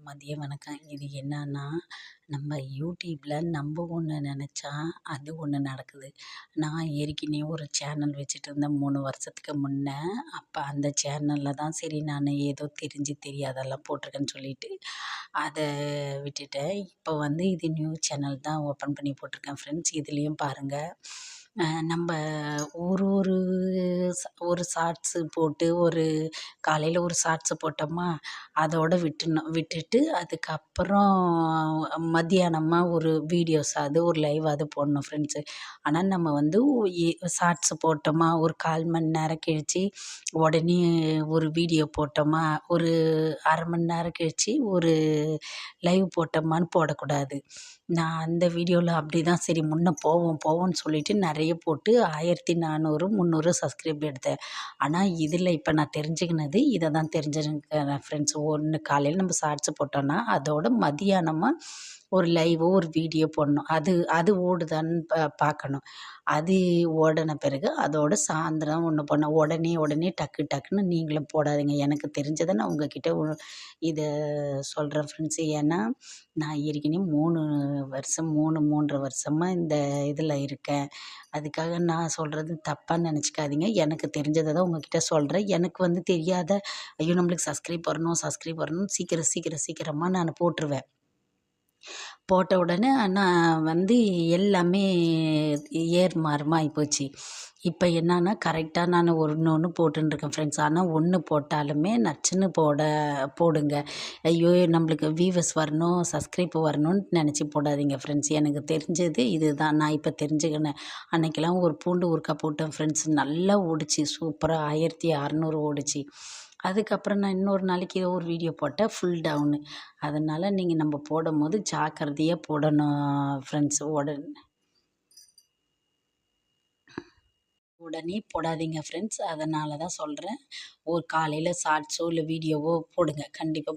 மதிய வணக்கம். இது என்னன்னா, நம்ம யூடியூப்ல நம்ப ஒண்ணு நெனச்சா, அது ஒண்ணு நடக்குது. நான் ஏற்கனவே ஒரு சேனல் வச்சுட்டுருந்தேன் 3 வருஷத்துக்கு முன்ன. அப்ப அந்த சேனல்ல தான் சரி நானு ஏதோ தெரிஞ்சு தெரியாதெல்லாம் போட்டிருக்கேன்னு சொல்லிட்டு, அத விட்டுட்டேன். இப்ப வந்து இது நியூ சேனல் தான் ஓப்பன் பண்ணி போட்டிருக்கேன் ஃப்ரெண்ட்ஸ். இதுலயும் பாருங்க. நம்ப ஒரு ஒரு ஒரு ஷார்ட்ஸு போட்டு காலையில ஒரு ஷார்ட்ஸு போட்டோமா, அதோட விட்டுடணும். விட்டுட்டு அதுக்கப்புறம் மத்தியானமா ஒரு வீடியோஸாவது, ஒரு லைவாவது போடணும் ஃப்ரெண்ட்ஸு. ஆனா நம்ம வந்து ஷார்ட்ஸு போட்டோமா, ஒரு 1/4 மணி நேரம் கழிச்சு உடனே ஒரு வீடியோ போட்டோமா, ஒரு 1/2 மணி நேரம் கழிச்சு ஒரு லைவ் போட்டோமான்னு போடக்கூடாது. நான் அந்த வீடியோல அப்படிதான் சரி முன்ன போவோம்ன்னு சொல்லிட்டு நெறைய போட்டு 1400, 300 சப்ஸ்கிரைப் எடுத்தேன். ஆனா இதில இப்ப நான் தெரிஞ்சுக்கினது இத தான் தெரிஞ்சுக்கிறேன் ஃப்ரெண்ட்ஸ். ஒண்ணு காலையில நம்ம ஷார்ட்ஸ் போட்டோம்னா, அதோட மதியானமா ஒரு லைவோ, ஒரு வீடியோ போடணும். அது அது ஓடுதான்னு பார்க்கணும். அது ஓடுன பிறகு அதோட சாயந்தரம் ஒண்ணு போடணும். உடனே டக்குன்னு நீங்களும் போடாதீங்க. எனக்கு தெரிஞ்சத நான் உங்ககிட்ட இத சொல்றேன் ஃப்ரெண்ட்ஸ். ஏன்னா, நான் ஏற்கனவே 3 3 1/2 வருஷமா இந்த இதில இருக்கேன். அதுக்காக நான் சொல்றது தப்பா நெனச்சுக்காதீங்க. எனக்கு தெரிஞ்சத தான் உங்ககிட்ட சொல்றேன். எனக்கு வந்து தெரியாத, ஐயோ! நம்மளுக்கு சப்ஸ்கிரைப் வரணும்னு சீக்கிரமா நானு போட்டுருவேன். போட்ட உடனே நான் வந்து எல்லாமே ஏறுமாறுமா ஆயிப்போச்சு. இப்ப என்னான்னா, கரெக்ட்டா நானு ஒண்ணு போட்டுன்ருக்கேன் ஃப்ரெண்ட்ஸ். ஆனா ஒண்ணு போட்டாலுமே நச்சுன்னு போடுங்க. ஐயோ! நம்மளுக்கு வியூவர்ஸ் வரணும், சப்ஸ்கிரைப் வரணும்னு நெனச்சு போடாதீங்க ஃப்ரெண்ட்ஸ். எனக்கு தெரிஞ்சது இதுதான். நான் இப்ப தெரிஞ்சுக்கினேன். அன்னைக்கெல்லாம் ஒரு பூண்டு ஊறுகாய் போட்டேன் ஃப்ரெண்ட்ஸ். நல்லா ஓடுச்சு. சூப்பரா 1600 ஓடுச்சு. அதுக்கப்புறம் நான் இன்னொரு நாளைக்கு ஏதோ ஒரு வீடியோ போட்டேன். Full down. அதனால நம்ம போடும்போது ஜாக்கிரதையா போடணும் ஃப்ரெண்ட்ஸ். உடனே போடாதீங்க ஃப்ரெண்ட்ஸ். அதனால தான் சொல்றேன். ஒரு காலையில ஷார்ட்ஸோ, இல்ல வீடியோவோ போடுங்க. கண்டிப்பா